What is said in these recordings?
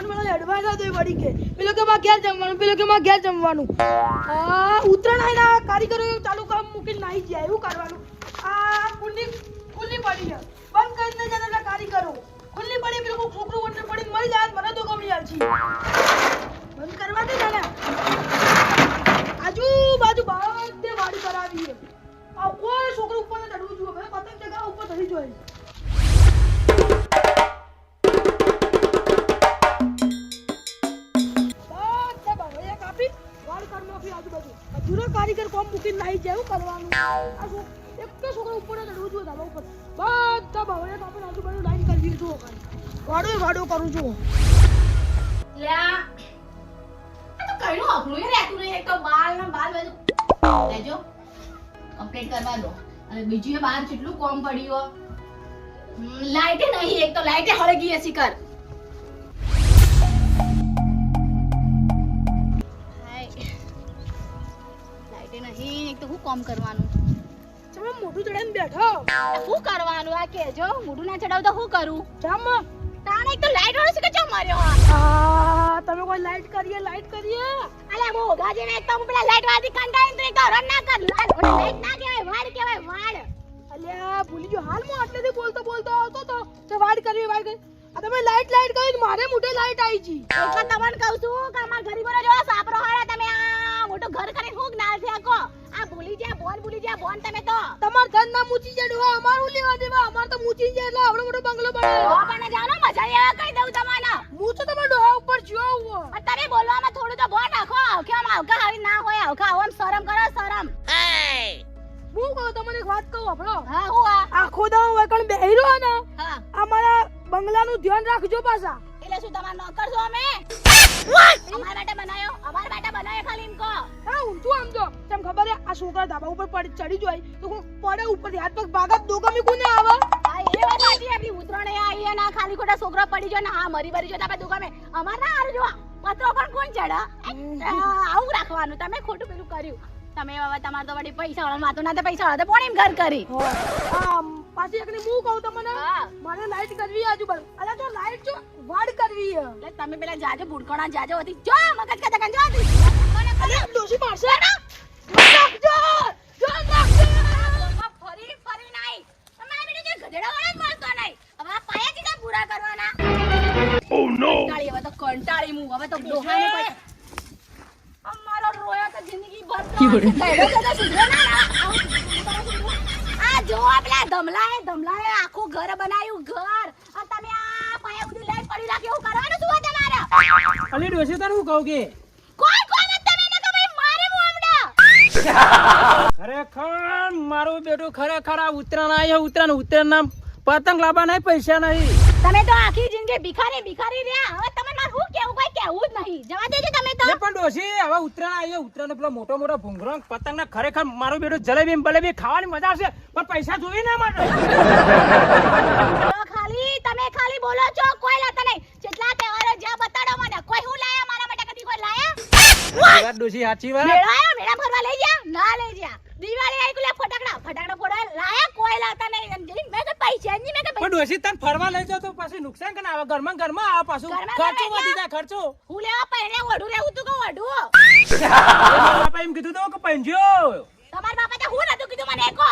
મને મને એડવાન્સ આ દે વળી કે પેલો કે માં ઘેર જમવાનું પેલો કે માં ઘેર જમવાનું ઉત્તરાયણ આઈના કારીગરો ચાલુ કામ મૂકીને નાહી જાય એવું કરવાનું આ ખુલ્લી પડી છે બંધ કરીને જતા કારીગરો ખુલ્લી પડી પેલો છોકરો વચ્ચે પડીને મરી જાય મને તો ગમી આલજી બંધ કરવા દે ને આજુબાજુ બધે વાડી કરાવી છે આ કોઈ છોકરો ઉપર ન ચડવું જોઈએ ભાઈ પતંગ જગા ઉપર ચડી જોઈએ કારીગર કોમ મૂકીને નાહી જાય એવું કરવાનું આ એક છોકરા ઉપર ચડવું જોઈએ ધાબા ઉપર બધા ભાવડે આપણે આજુબાજુ લાઈન કરવી જુઓ ગાડો કરું છું લ્યા આ તો કઈનું અઘરું હે રહેતું નહીં એક તો બાલ બધું લેજો કમ્પ્લીટ કરવા દો અને બીજું એ બહાર કેટલું કોમ પડ્યું લાઈટે નહીં એક તો લાઈટે હળગી હસી કર નહીં એક તો હું કોમ કરવાનું ચમ મોઢું ચડાઈને બેઠો હું કરવાનું આ કેજો મોઢું ના ચડાવ તો હું કરું ચમ તાણે એક તો લાઈટ વાળો છે કે ચમ માર્યો તમે કોઈ લાઈટ કરીએ અલે બો ગાજીને એક તો હું પેલા લાઈટ વાળી કંટાઈને તો એક તો રન ના કર લાઈટ ના કહેવાય વાડ કહેવાય વાડ અલ્યા ભૂલી ગયો હાલ હું આટલેથી બોલતો આવતો તો તે વાડ કરી આ તમે લાઈટ કરી મારે મોઢે લાઈટ આવી જી એટલે તમને કહું છું કે અમાર ગરીબોનો જો સાપરો હારા તમે આ મોટો ઘર કરીને હું જ્ઞાન ફેંકો આ ભૂલી ગયા બોન તમે તો તમાર ધન ના મૂચી જડવા અમારું લેવા દેવા અમાર તો મૂચી જાય એટલે આવડો મોટો બંગલો બને પણ જાનો મજા એવા કહી દઉં તમને હું તો તમારા ડોહા ઉપર જ્યો હું તમે બોલવામાં થોડું તો બોન રાખો કેમ આવકા આવી ના હોય આવકા આવમ શરમ કરો શરમ હું કહું તમને એક વાત કહું આપણો હા હું આખો દાવ વકણ બેહીરો ને હા અમારા બંગલાનું ધ્યાન રાખજો પાછા એટલે શું તમાર નોકર છો અમે અમાર માટે બનાયો ખાલી ઇનકો હા ઊંચું આમ જો તમ ખબર હે આ છોકરા ધાબા ઉપર ચડી જાય તો કોઈ પડે ઉપરથી હાથ પગ ભાગત દોગમી કોને આવે આ એ વાત સાચી આપણી ઉતરણે આઈએ ના ખાલી ખોટા છોકરા પડી જાય ને હા મરી જો આપણે દોગમે અમાર ના હાર જો પત્રો પણ કોણ ચડા આવું રાખવાનું તમે ખોટું પેલું કર્યું તમે હવે તમાર તો વડી પૈસા વાળા માતો ના તો પૈસા વાળા તો પોણીમ ઘર કરી પાછી એકને હું કહું તમને મારે લાઈટ કરવી આજુબાજુ અલા તો લાઈટ જો વાડ કરવી એટલે તમે પેલા જાજો બુડકોણા જાજો હતી જો મગજ કદા કંજો હતી અલે ડોસી મારશે જો ફરી નહીં તમારે બેટો જે ગધેડા વાળા મારતો નહીં હવે પાયા જીતા પૂરા કરવાના ઓ નો કંટાળી હવે તો કંટાળી હું હવે તો ડોહાને કોઈ અમારો રોયા તો જિંદગી ભર તો સુધરે ના આ જો પેલા ધમલાએ આખું ઘર બનાવ્યું ઘર આ તમે આ પાયા ઉડી લાઈટ પડી રાખી એવું કરવાનું શું તમારે અલી ડોસી તાર હું કહું કે કોઈ તમે ને કે ભાઈ મારે મોમડા ખરેખર મારું બેટું ખરેખર આ ઉતરાણ આયો ઉતરાણ નામ પતંગ લાવવા નહીં પૈસા નહીં તમે તો આખી જિંદગી ભિખારી રહ્યા હવે તમને માર હું કેવું કોઈ કેવું જ નહીં જવા દેજો તમે તો પણ ડોસી હવે ઉતરાણ આયો ઉતરાણ પેલો મોટો ભૂંગરો પતંગ ને ખરેખર મારું બેટું જલેબી ખાવાની મજા આવશે પણ પૈસા જોઈ ના માટે તમે ખાલી બોલો છો કોઈ લાતા નહીં જેટલા તહેવારો જ્યાં બતાડો મને કોઈ હું લાયા મારા માટે કદી કોઈ લાયા વાત ડોસી સાચી વાત મેળા ફરવા લઈ જા ના લઈ જા દિવાળી આવી ગુલા ફટાકડા ફોડા લાયા કોઈ લાતા નહીં મેં તો પૈસા નહીં મેં પણ ડોસી તને ફરવા લઈ જાવ તો પાછું નુકસાન કે ના આવે ઘરમાં આવે પાછું ખર્ચો વધી જાય ખર્ચો હું લેવા પહેરે ઓઢું રહેવું તું કે ઓઢું બાપા એમ કીધું તો કે પંજો તમાર બાપા તો હું નતું કીધું મને એકો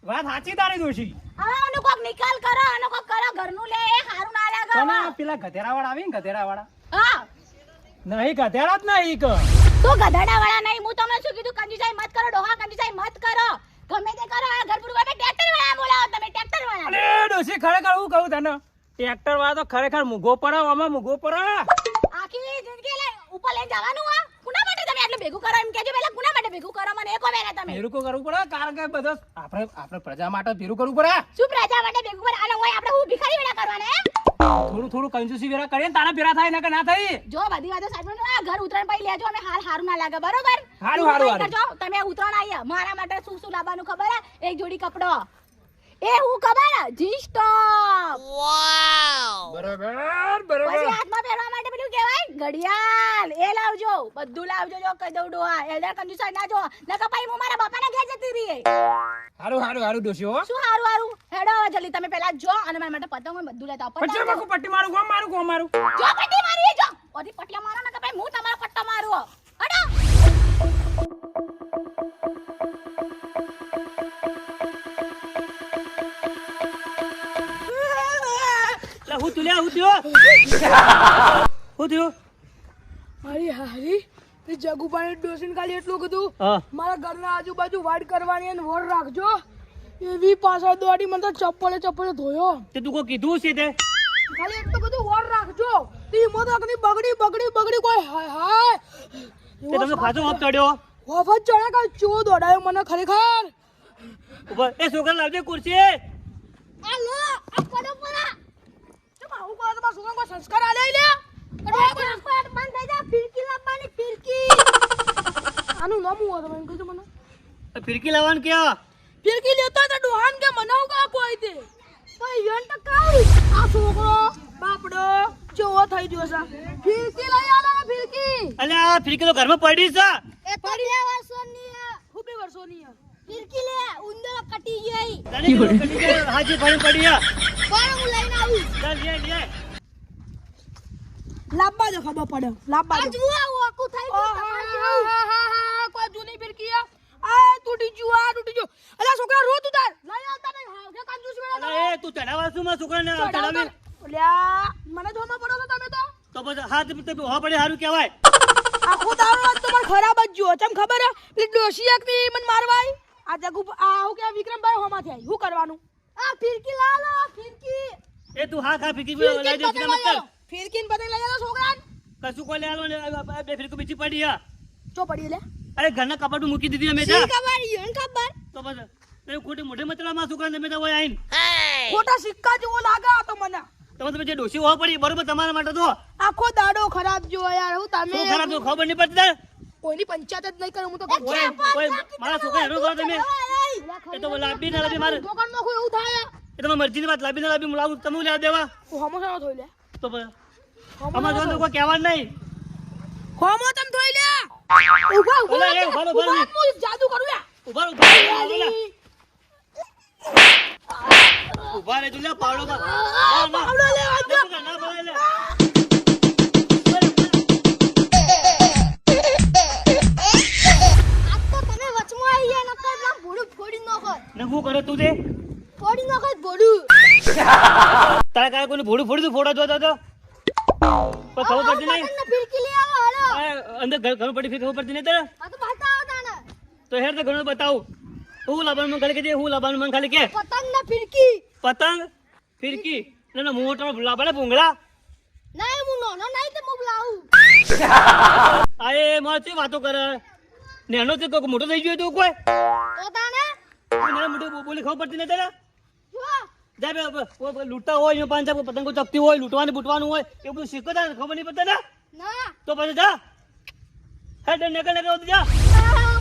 વાત સાચી તારી ડોસી હવે આનો કોક નિકાલ કરો આનો કોક કરો ઘરનું લે એ હારું ના લાગે કોના પેલા ગધેડાવાળા આવી ને ગધેડાવાળા હા નહીં ગધેડા જ નહીં કે તો ગધેડાવાળા નહીં હું તમને શું કીધું કંજુસાઈ મત કરો ડોહા કંજુસાઈ મત કરો ગમે તે કરો આ ઘર પૂરું ટ્રેક્ટર વાળા બોલાવો તમે ટ્રેક્ટર વાળા અરે ડોસી ખરેખર હું કહું તને ટ્રેક્ટર વાળા તો ખરેખર મુગો પડે આમાં મુગો પડે આખી જિંદગી લે ઉપર લઈને જવાનું આ કુના માટે તમે આટલું ભેગું કરો એમ કેજો પહેલા કુના માટે ભેગું કરો મને એકો વેરા તમે ભેગું કરવું પડે કારણ કે બધો આપણે પ્રજા માટે ભેગું કરવું પડે શું પ્રજા માટે ભેગું કરે આને હોય આપણે હું ભિખારી વેરા કરવાના એમ થોડું કંજૂસી વેરા કરીએ તારા પેરા થાય ને કે ના થાય જો બધી વાતો સાચું આ ઘર ઉતરાણ પઈ લેજો અમે હારું ના લાગે બરોબર હારું કરજો તમે ઉતરાણ આયા મારા માટે શું લાવવાનું ખબર હે એક જોડી કપડો એ હું ખબર હે જી સ્ટોપ વાવ બરાબર પછી હાથમાં પહેરવા માટે પેલું કહેવાય ઘડિયાળ એ લાવજો બધું લાવજો જો કહી દઉં ડોહા એલર કંજુસાઈ ના જો નકા પછી હું મારા બાપાના ઘેર જતી રહી હારું ડોસી હો શું હારું હેડો હવે જલ્દી તમે પહેલા જો અને મારા માટે પતંગ બધું લેતા પછી પટ્ટી મારું ગોમ મારું જો પટ્ટી મારી જો ઓધી પટિયા મારો ને કે ભાઈ હું તમારો પટ્ટો મારું હડો લા હું તુલ્યા હું થયો હું થયો મારી હારી તે જગુભાઈ ડોસીને ખાલી એટલું કીધું હા મારા ઘરના આજુબાજુ વાડ કરવાની અને વોર રાખજો એવી પાછળ દોડી મને તો ચપ્પલે ધોયો તે તું કોઈ કીધું છે તે ખાલી એટલું કીધું વોર રાખજો તે મોદકની બગડી કોઈ હાય હાય તે તમે ખાસો વાપ ચડ્યો વફત ચડે કે ચો દોડાયો મને ખરેખર ઉપર એ છોકરા લાવજે ખુરશી આ લો આ પડો પરા કેમ આવું કરે તમારા છોકરાને કોઈ સંસ્કાર આલે લે પાટ બંધ થઈ જા ફિરકી લાવવાની ફિરકી આનું નામ હું હતું એમ કીધું મને ફિરકી લાવવાનું ક્યાં ફિરકી લેતો તો ડોહાન કે મનાવ કા કોઈ તે તો યન તો કાઉ આ છોકરો બાપડો ચેવો થઈ ગયો છે ફિરકી લઈ આલો ને ફિરકી અલે આ ફિરકી તો ઘરમાં પડી છે એ પડ્યા વર્ષોની ખૂબ બે વર્ષોની છે. ફિરકી લે ઉંદર કટી ગઈ હાજી પડી કોણ હું લઈને આવું ચાલ લે લે લાંબા જો ખબર પડે લાંબા આ જુઓ ઓકું થઈ ગયું તમારે જેવું. કોઈ જૂની ફિરકી આ તૂટી ગયું અલા છોકરા રો તું તાર લઈ આવતા નહીં હા કે કંજૂસ મેળા અલે એ તું ચડાવા શું માં છોકરાને ચડાવી ઓલ્યા મને ધોમાં પડો છો તમે તો તો પછી હાથ તે હો પડે સારું કહેવાય આખો દારૂ આજ તો મને ખરાબ જ જો ચમ ખબર હે પેલી ડોશી એકની મને મારવાય આ જગુ આ હું કે વિક્રમભાઈ હોમાંથી આવી હું કરવાનું આ ફિરકી લા લો ફિરકી એ તું હા ખા ફિરકી લઈ જા ચિંતા મત કર ફિરકીન બદલી લઈ આવો છોકરાને કશું કોઈ લે આલો ને બે ફિરકી બીજી પડી હે ચો પડી લે અરે ઘરના કપાટું મૂકી દીધી અમે જા ખબર યન ખબર તો પછી એ ખોટી મોઢે મતળામાં છોકરાને તમે તો હોય આઈન ખોટા સિક્કા જેવો લાગે આ તો મને તમે જે ડોશી હો પડી બરોબર તમારા માટે તો આખો દાડો ખરાબ જો યાર હું તમે શું ખરાબ તો ખબર નહીં પડતી તારે? કોઈની પંચાયત જ નહીં કરું હું તો કોઈ મારા છોકરા હેરો કરો તમે એ તો લાંબી ના લાંબી મારે દુકાનમાં કોઈ એવું થાય એ તમારી મરજીની વાત લાંબી ના લાંબી હું લાવું તમે લેવા દેવા હું હમો સાનો થોઈ લે તો પછી અમારે જો કોઈ કહેવાનું નહીં હોમો તમ થોઈ લે ઉભા ઓલા એ ઉભા રહો, ઉભા રહો. હું જાદુ કરું લે ઉભા રહો, ઉભા રહે તું લે પાવડો પર પાવડો લે વાંચો ના બોલે લે આ તો તમે વચમાં આવી ગયા નકર ના ભોડું ફોડી નાખો ને શું કરે તું તે ફોડી નાખો ભોડું તારે કાંઈ કોઈને ભોડું ફોડી તું ફોડા જોતો તો પણ ખબર પડતી નહીં પતંગને ફિરકી લઈ આવો હાલો આ અંદર ઘર પડી ફી ખબર પડતી નહીં તારે આ તો બતાવો તાને તો હેર તો ઘણું બતાવું હું લાવવાનું મને ખાલી કે હું લાવવાનું મને ખાલી કે પતંગને ફિરકી પતંગ ફિરકી ના મોટો લાવવાના ભૂંગળા નહીં હું નાનો નહીં તો હું લાવું આ એ મારી વાતો કરે નેનો તે કોઈ મોટો થઈ ગયો તો કોઈ તો તાને નાનો મોટો બોલી ખબર પડતી નહીં તારે જો જા બે લૂંટા હોય પાંચ પતંગો ચપતી હોય લૂંટવાનું બૂટવાનું હોય એ બધું શીખતા ખબર નહીં પડતા ને ના તો પછી જા હેડ નીકળ જા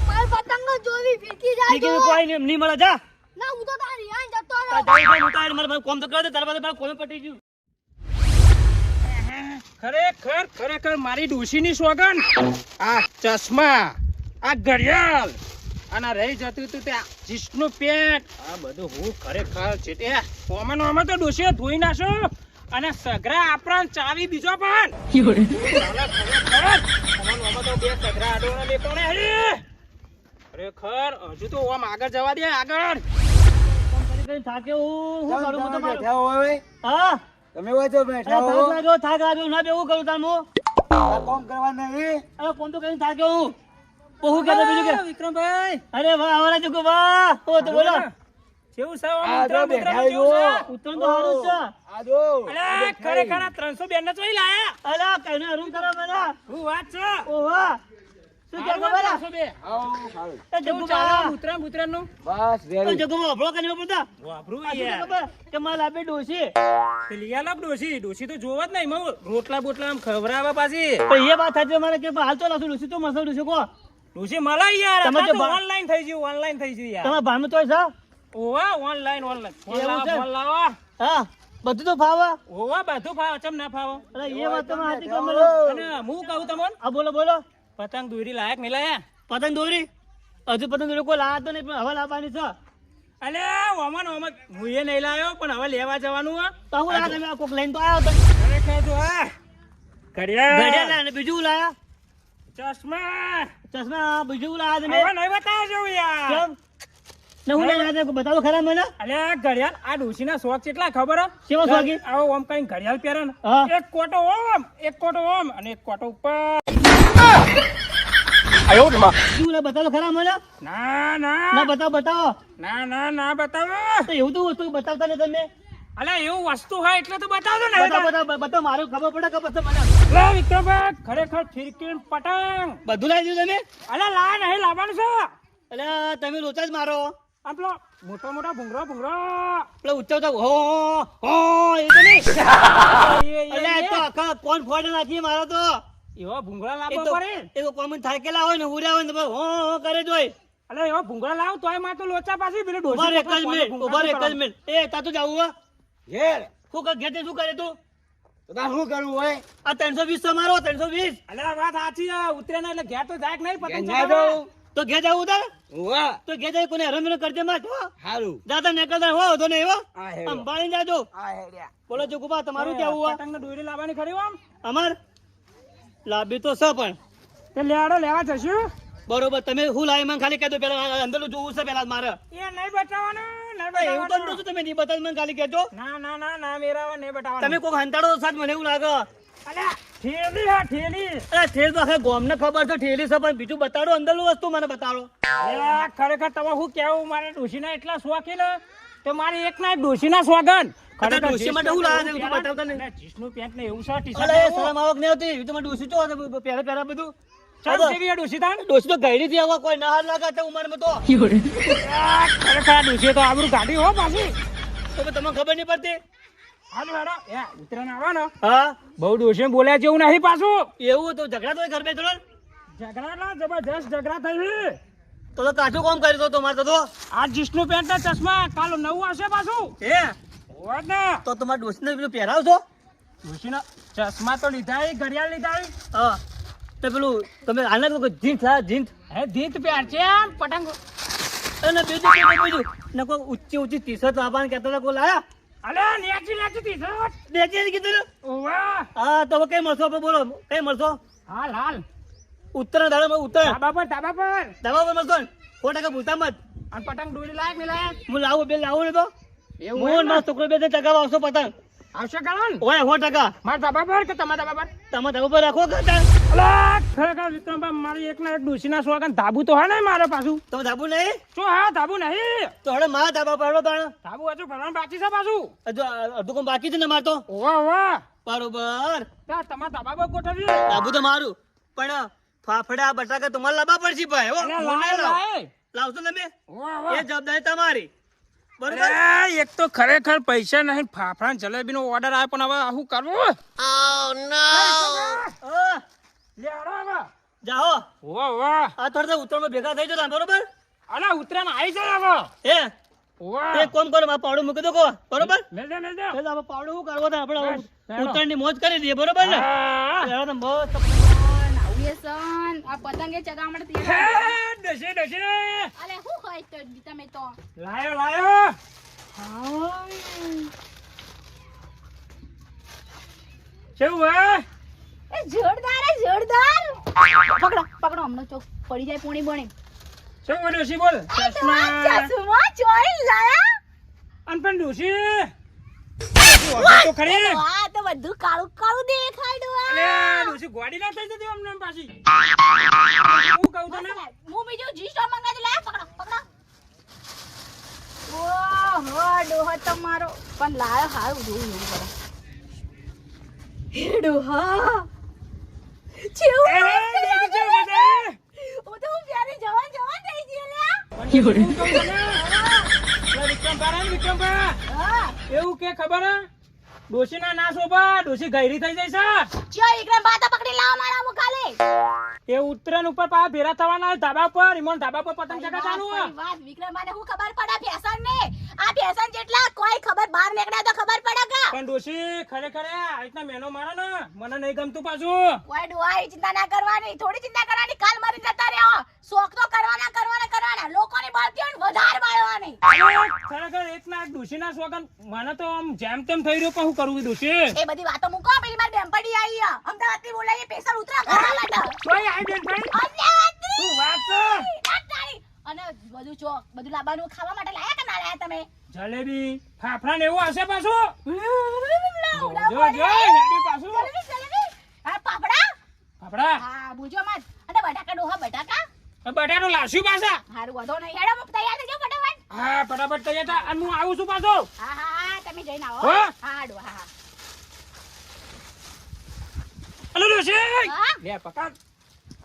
માર પતંગ જોવી ફિરકી જાય ફિરકી કોઈ નહીં મળે જા ના હું તો તારી આઈ જતો જા, રહ્યો જા, જા, જા, મારે કોમ તો કરે તારા પાસે કોમ પટી ગયું ખરેખર મારી ડોશીની સોગન આ ચશ્મા આ ઘડિયાળ અને રહી જતું તું ત્યાં જીસનું પેટ આ બધું હું ખરેખર છે તે ઓમાં તો ડોશીએ ધોઈ નાખો અને સગરા આપણા ચાવી બીજો પણ ઓમાં તો બે સગરા આડોના લેતો ને ખરેખર હજુ તો ઓમ આગળ જવા દે આગળ થાકે હું કરું હું તો બેઠા હોય હા તમે હોય તો બેઠા હો થાક લાગ્યો ના બેવું કરું તાર હું આ કામ કરવા નહીં અરે કોમ તો કરીને થાક્યો હું બહુ કે બીજું કે વિક્રમભાઈ અરે વાહ આવરા જુકો વાહ ઓ તો બોલો કેવું છે આ જો બેઠા જો ઉત્તરાયણ તો સારું છે આ જો અરે ખરેખર આ 302 ને ચોઈ લાયા અલા કઈને રૂમ કરો મને હું વાત છે ઓ વાહ શું કે ખબર આ? 302 આવો સારું એ કેવું જગ્ગુ ચાલે બા ઉતરાયણ નું બસ એ વેરી જગ્ગુ બા ભળો કરીને પડતા વાપરું આ શું યાર ખબર કે મારા લાબે ડોશી પેલી લાવ ડોશી તો જોવ જ નહીં મઉ રોટલા બોટલા આમ ખવરાવા પાછી પણ એ વાત થાય મારે કે હાલ તો લાસુ ડોશી તો મસલ ડોશી કો ડોશી મલાઈ યાર તમે તમે જે બા- ઓનલાઈન થઈ ગયું યાર તમારા ભાઈમાં તોય છે ઓવા ઓનલાઈન ફોન એવું છે? લાવો હા બધું તો ફાવે ઓવા બધું ફાવ ચમ ના ફાવ અરે એ વાત તમે હાથી કહો મને અને હું કહું તમને આ બોલો બોલો પતંગ દોરી લાયક નહીં લાયા પતંગ દોરી હજુ પતંગ દોરી કોઈ લાયા તો નહીં પણ હવે લાવવાની છે અલે ઓમન હું એ નહીં લાયો પણ હવે લેવા જવાનું હે તો હું લાગે તમે આ કોક લઈને તો આવ્યો તો ખરેખર જો આ ઘડિયાળ અને બીજું લાયા ચશ્મા ચશ્મા બીજું લાયા તમે હવે નહીં બતાવો છો યાર કેમ ને હું લઈ આવ્યા બતાવો ખરા મને અલ્યા ઘડિયાળ આ ડોશીના શોખ કેટલા ખબર હે? કેવો શોખી? આવો ઓમ કઈ ઘડિયાળ પહેરે ને હા. એક કોટો ઓમ અને એક કોટો ઉપર બીજું લા બતાવો ખરા મને ના ના ના બતાવો ના બતાવો તો એવું તો વસ્તુ બતાવતા ને તમે અલ્યા એવું વસ્તુ હોય એટલે તો બતાવજો ને બતાવો મારું ખબર પડે કે પછી મને લે વિક્રમભાઈ ખરેખર ફિરકી ને પતંગ બધું લાવી દીધું તમે અલ્યા લા નહીં લાવવાનું છે એટલે તમે લોચા જ મારો આ પેલો મોટા ભૂંગરો પેલો ઉચ્ચાવતા હો હો એ તો નહીં એટલે એ તો આખા કોણ ફોડ નાખી મારો તો એવા ભૂંગળા એ લાવવા તો પડે એ તો કોમન થાકેલા હોય ને ઉર્યા હોય ને તો હો હો કરે જોઈ અલ્યા એવા ભૂંગળા લાવ તોય માં તો લોચા પાછી પેલો ઉભા ડોશી એક જ મિનિટ ઉભા એક જ મિનિટ એ તા તો જાવું હો ઘેર શું કર ઘેર શું કરે તું તો તાર શું કરવું હોય આ 320 તો મારો 320 અલ્યા વાત સાચી છે ઉતરે ને એટલે ઘેર તો જાય કે નહીં ઘેર પતંગ ના ચગાવવા? જાઉં. તો ઘેર જાવું તાર ઉવ્વા. તો ઘેર જાય કોને હરમ કરજે માં છો હારું દાદા નીકળતા હો તો ને એવો આ હેડો. અંબાણી જાજો આ હેડ્યા. બોલો ચુકુબા તમારું કેવું હોય પતંગને દોરી લાવવાની ખરી આમ અમાર લાભી તો છે પણ તે લેવાડો લેવા જશું બરોબર તમે હું લાવી મને ખાલી કહેજો પેલા અંદર જોવું છે પેલા મારે એ નહીં બતાવવાનું નહીં એવું તો બતાવવાનું. નથી તમે નહીં બતાવ મને ખાલી કહેજો ના મેરા નહીં બતાવવાનું તમે કોઈ હંતાડો સાથ મને એવું લાગે અલ્યા ઠેલી હા ઠેલી અરે ઠેલ તો આખા ગામને ખબર છે ઠેલી છે પણ બીજું બતાડો અંદરનું વસ્તુ મને બતાડો અલ્યા ખરેખર તમે શું કેવું મારે ડોશીના એટલા શોખીન હે, તો મારે એક ના ડોશીના સોગન અત્યારે ડોશી માટે શું લાવે છે? એવું તો બતાવતા નહીં. જીસનું પેન્ટ ને એવું છે ટી અરે શર્ટ શરમ આવક નહીં હતી એ તો મને ડોસી ચો હતો પહેલા બધું ચાલ કેવી આ ડોશી તાન ડોસી તો ગયડી થી આવા કોઈ ના હાર લાગે ઉંમરમાં તો ખરેખર આ ડોશીએ તો આબરૂ કાઢી હો પાછી તો પછી તમને ખબર નહીં પડતી હાલો હેડો એ ઉતરાણ આવવાનો હા બહુ ડોશીને બોલ્યા જેવું નહીં પાછું એવું તો ઝઘડા તો ઘર બે થોડો ઝઘડા જબરજસ્ત ઝઘડા થઈ તો કાઠું કામ કરી દો તમારે તો આ જીસનું પેન્ટ ને ચશ્મા કાલો નવું આવશે પાછું હે હોત ને તો તમારે ડોસીને પેલું પહેરાવશો ડોશીના ચશ્મા તો લીધા ઘડિયાળ લીધા હા તો પેલું તમે આને તો જીન્સ હા જીન્સ હે ધીત પહેર છે આમ પતંગ અને બીજું ને કોઈ ઊંચી ટી શર્ટ લાવવાનું કહેતા હતા કોઈ લાયા અલે નેચી ટી-શર્ટ દેખી કીધું ઓવા હા તો હવે કઈ મળશો આપણે બોલો કઈ મળશો હાલ ઉત્તર દાડો ઉત્તર ધાબા પર દવા પર મળશો ને 100% ભૂલતા મત અને પતંગ દોરી લાયક ને લાયક હું લાવું બે લાવું ને તો એવું હું હોય મારો છોકરો બે ચગાવ આવશો પતંગ આવશે કાળન ઓય 100% માર ધાબા પર કે તમારા ધાબા પર તમે ધાબા પર રાખો કરતા અલા ખરેખર વિક્રમભાઈ મારી એક ના એક ડોશીના સોગન ધાબુ તો હે ને મારે પાછું તમે ધાબુ નહીં શું હા ધાબુ નહીં તો હવે મારા ધાબા પર હેડો તાણ ધાબુ હજુ ભરવાનું બાકી છે પાછું હજુ અડધું કામ બાકી છે ને મારતો ઓવા બરોબર ત્યાં તમારા ધાબા પર ગોઠવી ધાબુ તો મારું પણ ફાફડા બટાકા તમારે લાવવા પડશે ભાઈ હો અલ્યા, હું નહીં લાય, લાવું. લાય. લાવશો તમે ઓવા એ જવાબદારી તમારી બરોબર અરે, એક તો ખરેખર પૈસા નહીં ફાફડા ને જલેબીનો ઓર્ડર આવ્યો પણ હવે શું કરવું હા, લે આવો હવે જાઓ ઓવા ઓવા આ થોડા ઉત્તરમાં ભેગા થઈ જતા બરોબર અલા ઉતરાણ આવી જાય હવે હે ઓવા એક કામ કરો આ પાવડું મૂકી દો કો બરોબર મેલ દે એટલે આપણે પાવડું શું કરવો તો આપણે બસ, હેડો. ઉત્તરની મોજ કરી દઈએ બરોબર ને હા. હેડો તો મસ્ત આવું એ સન આ પતંગે ચગાવવા માટે તૈયાર હે, ડોશી ડોશી અલે હું હોય તો તમે તો લાયો કેવું હે એ જોરદાર પકડો હમણાં ચોક પડી જાય પોણી બણે શું બોલ્યો ડોશી બોલ ચશ્મા ચોઈ લાયા અન પણ ડોશી તો ખરી આ તો બધું કાળું કાળું દેખાડું અલે આ ડોશી ગોડી ના થઈ જતી અમને પાછી હું કહું તને હું બીજું જી સ્ટોપ મંગાવી લે પકડો ઓહો ડોહો તમારો પણ લાયો હારું જોવું એવું કરો હે ડોહા ચેવું એ, દેખ જો બધા. હું તો પ્યારે જવાન થઈ ગઈ લે હું કહું તને અલે વિક્રમભા હા એવું કે ખબર હે ડોશી ના શોભા ડોશી ગયરી થઈ જાય છે ચો એકને બાતા પકડી લાવ મારા મુકાલે એ ઉત્તરાયણ ઉપર પા ભેરા થવાના હોય ધાબા પર ઈમોન ધાબા પર પતંગ ચગાવવાનું હોય વાત વિક્રમાને હું ખબર પડે ફેશન ને આ ફેશન જેટલા કોઈ ખબર બહાર નીકળ્યા તો ખબર પડે કા પણ ડોશી ખરેખર આ રીતના મેનો મારે ને મને નહીં ગમતું પાછું કોઈ ડોહાઈ ચિંતા ના કરવાની થોડી ચિંતા કરવાની કાલ મારી જતા રહ્યો શોખ તો કરવાના લોકોની બાળતી હોય ને વધારે બાળવાની. ખરેખર એક ના એક ડોશીના સોગન મને તો આમ જેમ તેમ થઈ રહ્યો પણ હું કરવું ડોશી એ બધી વાતો મૂકો, પેલી મારી બેનપણી આવી છે. અમદાવાદથી બોલાવીએ સ્પેશિયલ ઉતરા કરવા માટે. કોઈ આઈ બેન ભાઈ અમદાવાદથી. તું વાત કર. ના તારી. અને બધું લાવવાનું ખાવા માટે લાયા કે ના લાયા તમે? જલેબી ફાફડા ને એવું હશે પાછું જો પાછું જલેબી. હા, પાપડા. ફાફડા હા, બુજો મત. અને બટાકા ડોહા બટાકા. બટાટો લાવશું પાછા હારું વધો નહીં. હેડો તૈયાર થઈ જાઓ ફટાફટ. હા ફટાફટ તૈયાર થા અને હું આવું છું પાછો હા, તમે જઈને આવો. હા? હા, ડોહા. હા. અલે ડોશી હા? લે પકડ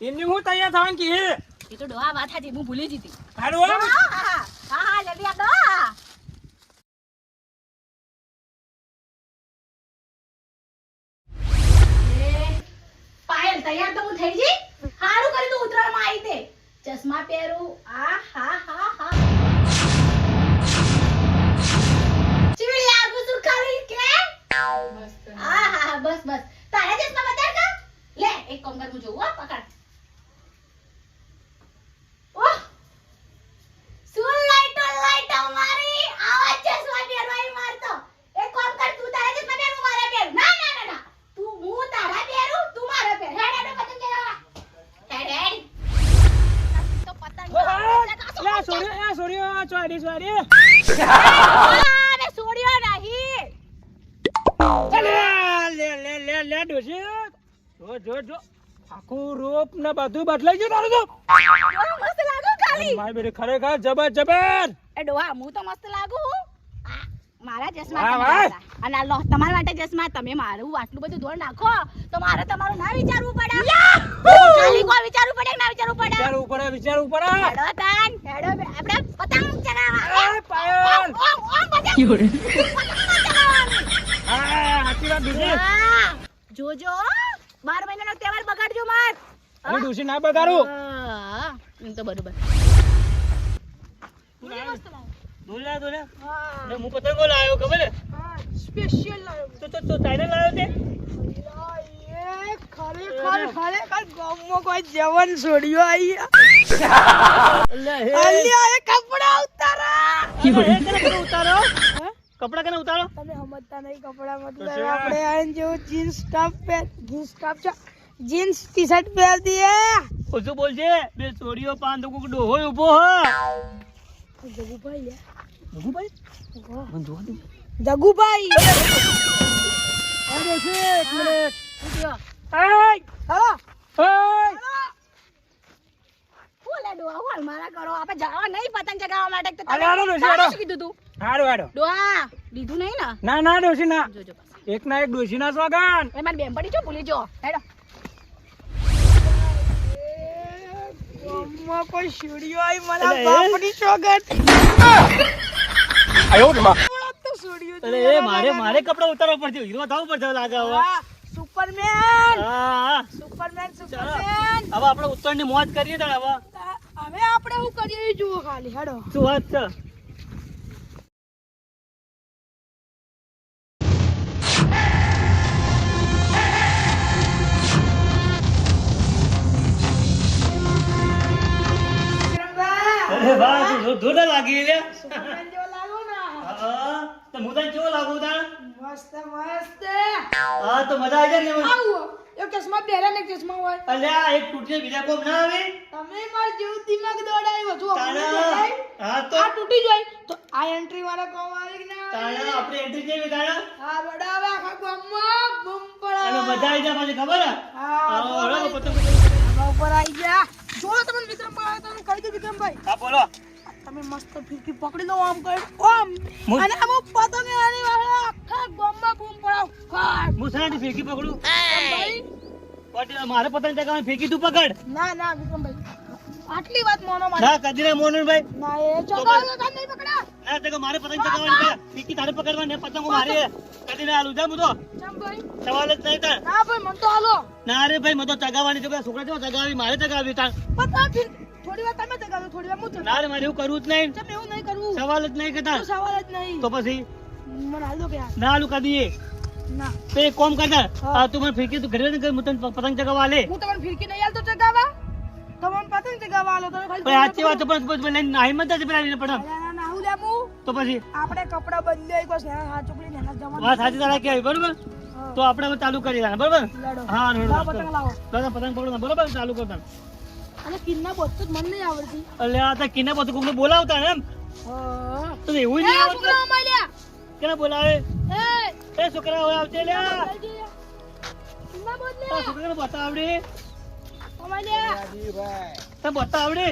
એની હું તૈયાર થવાનું કે હે એ તો ડોહા વાત હતી, હું ભૂલી જતી. હારું હા, જલ્દી આપો. પાયલ તૈયાર તો હું થઈ ગઈ. હારું કરી તું ઉતરાણમાં આવી તે. ચશ્મા પહેરું. હા. ચીવી લાગુ છું ખાલી કે. હા, બસ. તારા ચશ્મા બતાડ કા. લે એક કામ કર, હું જોઉં. પકડ. ઓહ, શું લાઈટો મારી. આવા ચશ્મા પહેરવાય મારતો. એક કામ કર, તું તારા ચશ્મા પહેર, હું મારા પહેર. ના. હું તારા પહેરું, તું મારા પહેર. હેડ પતંગ ચગાવવા. હેડ. તો પતંગ લે સોર્યો ચોરી મે છોડ્યો નહીં. લે ડોશી જો આખું રૂપ ને બધું બદલાઈ ગયું તારું તો ડોહા મસ્ત લાગુ ખાલી. મારી બેટી ખરેખર જબર એ ડોહા હું તો મસ્ત લાગુ. આ, મારા ચશ્મા વાહ, તમે વાહ. લાવ્યા. અને આ લો તમારા માટે ચશ્મા. તમે મારું આટલું બધું ધોળ નાખો તો મારે તમારું ના વિચારવું પડે. ખાલી કોઈ વિચારવું પડે કે ના વિચારવું પડે? વિચારવું પડે હેડો તાન, હેડો આપણે પતંગ ચગાવવા. એ પાયલ. ઓમ પતંગ ચગાવવાની. હા સાચી વાત ડોશી હા, જોજો 12 મહિનાનો તહેવાર બગાડજો મત. અરે ડોશી ના બગાડું હા, એમ તો બરોબર. દોલ્યા હા, હું પતંગો લાવ્યો ખબર હે? સ્પેશિયલ લાવ્યો. તો તારે લાવ્યો તે ખરેખર ગામમાં કોઈ જવાન છોડ્યો આઈ. લે હે અલ્યા એ કપડા ઉતારા. ઉતારો કપડા કને ઉતારો તમે સમજતા નહીં કપડા મતલબ તો છે. આપણે આને જેવું જીન્સ ટોપ છે જીન્સ ટી શર્ટ પહેર દઈએ. ઓછું બોલજે બે ચોરીઓ પાન તો કોક ડોહો ઉભો હ જગુભાઈ લે. રઘુભાઈ મને જોવા દે જગુભાઈ અરે છે એક મિનિટ ઉઠ્યો. હાલો બોલે ડોહા હાલ મારા કરો. આપણે જવા નહીં પતંગ ચગાવવા માટે તો અરે, હાલો, ડોશી, તારે હાલો. શું કીધું તું? હારું ડોહા લીધું નહીં ને? ના ડોશી ના જોજો પાછા. એક ના એક ડોશી ના સોગન એ મારી બેનપણી છો ભૂલી જો. હેડો. ગામમાં કોઈ છોડ્યો આઈ મને અલે, બાપની સોગંદ. આયો માં તો છોડ્યો અરે એ મારે કપડા ઉતારવા પડશે હીરો થવું પડશે લાગે હવે સુપરમેન હા સુપરમેન હવે આપણે ઉત્તરાયણ ની મોજ કરીએ તાણ હવે હવે આપણે શું કરીએ એ જુઓ ખાલી હેડો. શું વાત છે અરે વાહ તું જોરદાર લાગી લે સુપરમેન જેવો લાગો ને. હા તો હું તને કેવો લાગુ તાણ મસ્ત મસ્ત હા તો મજા આવી જાય ને એમાં. આવો એક ચશ્મા પહેર્યા ને એક ચશ્મા હોય. અલ્યા એક તૂટીને બીજા કોમ ના આવે તમે માર જેવું દિમાગ દોડાવ્યો જો તાણા હા તો આ તૂટી જાય તો આ એન્ટ્રી વાળા કોમ આવે કે ના આવે? તાણા આપણે એન્ટ્રી જેવી તાણા હા બડાવે આખા ગામમાં બૂમ પડાવે. અને મજા આવી જાય પાછી ખબર હે હા આવો જો હળો ભાઈ, પતંગ આમાં ઉપર આવી ગયા. જો તમને વિક્રમભાઈ તમે કહી દો વિક્રમભાઈ હા બોલો તમે મસ્ત ફિરકી પકડી લો આમ કરી આમ મું- અને આમ પતંગ આની વાળા આખા ગામમાં બૂમ પડાવ કાઢ. હું શાંતિ ફેંકી પકડું વિક્રમભાઈ, પણ મારે પતંગ ચગાવવાની ફેંકી તું પકડ ના વિક્રમભાઈ આટલી વાત મોનો મારે ના કદી ના મોનભાઈ ના એ ચગાવ્યો કામ નહીં પકડા. ના તે મારે પતંગ ચગાવવાની છે ફેંકી તારે પકડવાની ને પતંગો મારી હે. કદી ના આલું જા હું તો ચમ ભાઈ સવાલ જ નહીં તાર ના ભાઈ મન તો હાલો ના રે ભાઈ મને તો ચગાવવાની છે પેલા છોકરા જેવો ચગાવી મારે ચગાવી તાર પતા ફિર થોડી વાર તમે ચગાવ્યો થોડી વાર હું ચગાવ્યો. ના રે મારે એવું કરવું જ નહીં ચમ એવું નહીં કરવું સવાલ જ નહીં કે તાર તો સવાલ જ નહીં તો પછી મને હાલ દો કે યાર ના આલું કદી ના તો એક કોમ કરતા હા. તું મને ફેંકી તું ઘરે હું તને પતંગ ચગાવવા લે હું તમને ફિરકી નહીં હાલતો ચગાવા તમને પતંગ ચગાવવા આલો તમે ખાલી પણ સાચી વાત છે, પણ લઈને નાહી મત જશે પેલા પતંગ અલ્યા, નાહું લે હું. તો પછી આપણે કપડા બદલે એક વાર નેના હાથ ચોપડી નેના જવાનું. વાત સાચી તારા કહેવાય બરોબર. હા. તો આપણે હવે ચાલુ કરી દેવાના બરોબર. લડો. હા લાવો પતંગ લાવો. દાદા પતંગ પકડો બરોબર ચાલુ કરતા. અને કિન્ના બોલતો જ મને નહીં આવડતી. એટલે આ તો કિને બધું કોકને બોલાવતા ને એમ હા. તો એવું જ એ નહીં આવડતું. છોકરાઓ મળ્યા. કેને બોલાવે એ એ છોકરા હોય આવજે લ્યા કિન્ના બોલે. આ છોકરાને બતા આવડે મળ્યા. તને બતા આવડે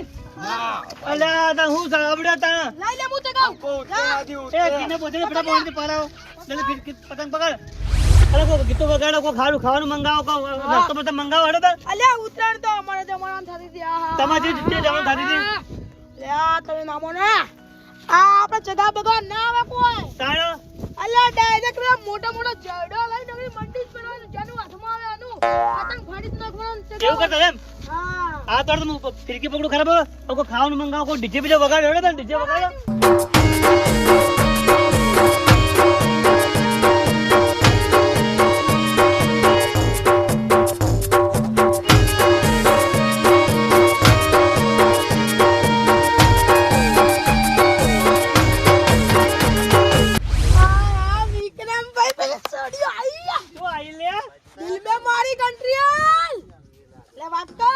અલ્યા તા હું આવડે તા લઈ લે હું ચગાવ. એ કિને પોતે પેલા પોઈન્ટ પડાવ એટલે પતંગ પકડ અરે કોઈ ગીતો વગાડો કોઈ ખાવાનું ખાવાનું મંગાવો કોઈ નાસ્તો મસ્તો મંગાવો હડો તો અલ્યા ઉત્તરાયણ તો અમારે જમવાનું થતી હતી. આહા. તમારી જે જવાનું થતી હતી અલ્યા તમે નામો ને આ આપણે ચગા બગા ના આવે કોઈ. તાણો અલ્યા ડાયરેક્ટ પેલા મોટા મોટા જડો લઈને નવી મંડી જ પહેરવાનું જેનું હાથમાં આવે આનું પતંગ ફાડી જ નાખવાનું ચગાવવાનું. એવું કરતા એમ હા. આ તો હું ફિરકી પકડું ખરાબ કોઈ ખાવાનું મંગાવો કોઈ ડીજે બીજે વગાડ્યો હડો ડીજે વગાડ્યો આ વિક્રમભાઈ પેલી સોડીઓ આવી ગયા. શું આઈ લે દિલ મે મારી કંટ્રીયલ. લે વાત તો.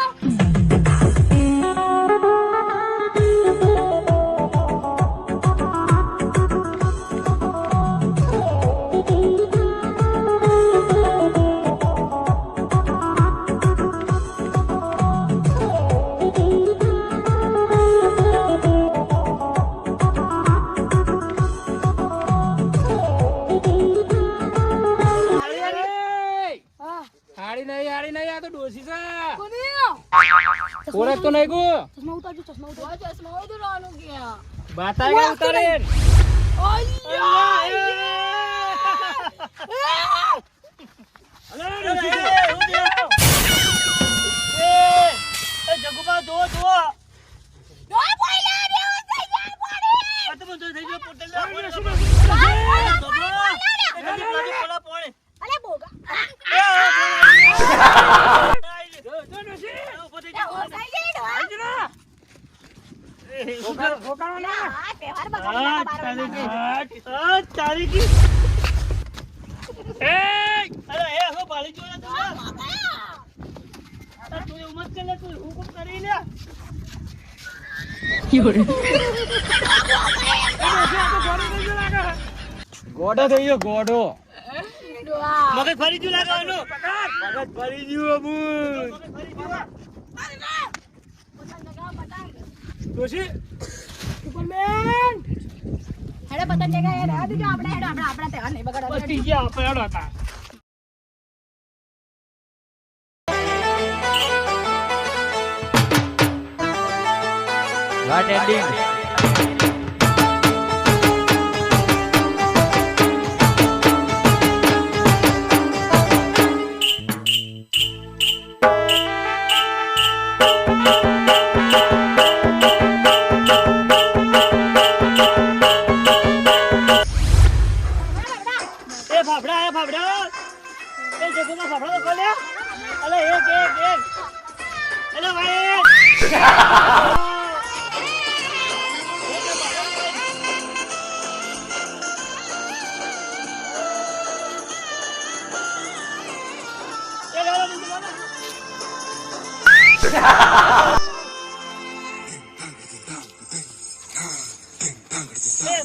હા. હાડી નહીં આ તો ડોસી છે કોની? ઓળખ તો નહીં ગુ ચશ્મા ઉતારજો ચશ્મા ઉતારજો. ઓય ચશ્મા હોય તો રાનું ગયા. બાતાઈ ગયા ઉતારે જગુબા જો ડોય બોયલા દેવો થઈ જાય પાડી. આ તો બધું થઈ ગયો પોટલ લે પોટલ અલે બોગા. એ ઓસાઈ ગઈ ડોય. ઠોકારો ના આ તહેવાર બગાડ્યા બાર વાગ્યા. ચાલી કી એ અરે એ હો બાળી જો ને તું બાબા. તું એવું મત કરે તું હુકમ કરી લે ગોડો થઈ ગયો ગોડો ડોયા. મગજ ફરી ગયું લાગવાનું મગજ ફરી ગયું અમુ પતંગ લગાવો, પતંગ. ડોસી સુપરમેન. હેડો પતંગ લગાવો, રહેવા દેજો આપણે હેડો આપણા તહેવાર નહીં બગાડવા. બસ ગયા આપણે હેડો હતા What ending? એ ફાફડા એ જગુમાં ફાફડા તો ખોલ્યા અલે એક અલે ભાઈ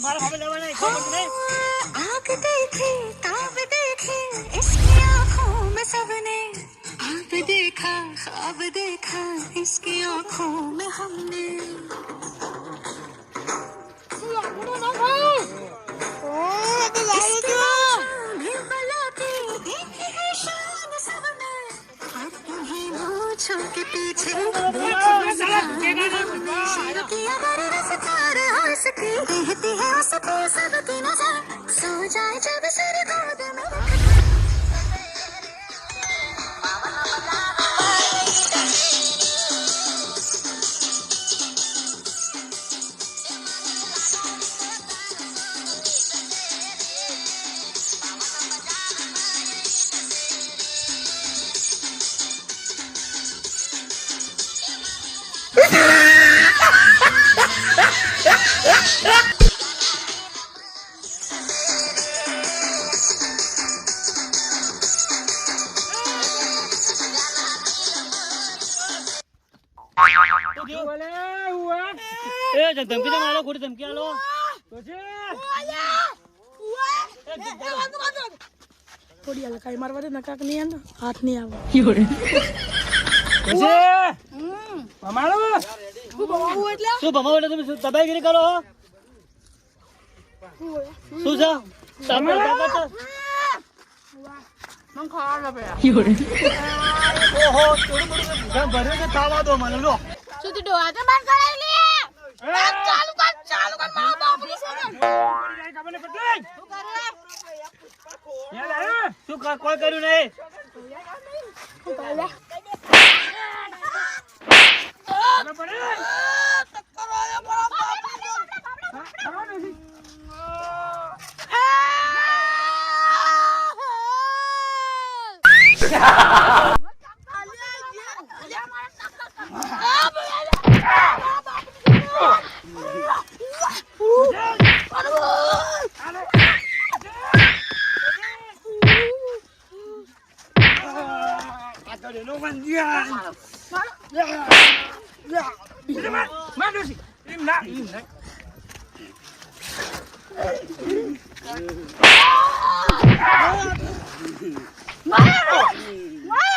મારા ફાફડા લેવાના ખબર નહીં आग देखे ताब देखे इसकी आंखों में सबने आप देखा ख्वाब देखा इसकी आंखों में हमने इसकी आंखों में बलाते देखी है शान सबने अब तुम्हें मूंछों के पीछे शेरों की अगर रफ्तार हंस की कहती है उसको सबकी नजर सो जाए जब सर गोद में બોલે ઉવા એ ધમકી તો મારો ખોટી ધમકી આલો થોડી હલકાઈ મારવા દે નકાક નહીં આવે ને, હાથ નહીં આવે અમારો હું બવાવું એટલે શું ભમાવો એટલે તમે શું દબાઈગીરી કરો હો? શું છે તમે તાકાત છે? મને ખાવા પેલા ઓહો થોડું બધું ભર્યું છે ખાવા દો મને લો શું તું ડોહા તો બંધ કરાવી લે ચાલુ કર મારા બાપની સગન ખબર ને પટલાઈ શું કરે યાર આયા શું કોઈ કર્યું નહીં ખબર પડે માડુસી એમ ના મારો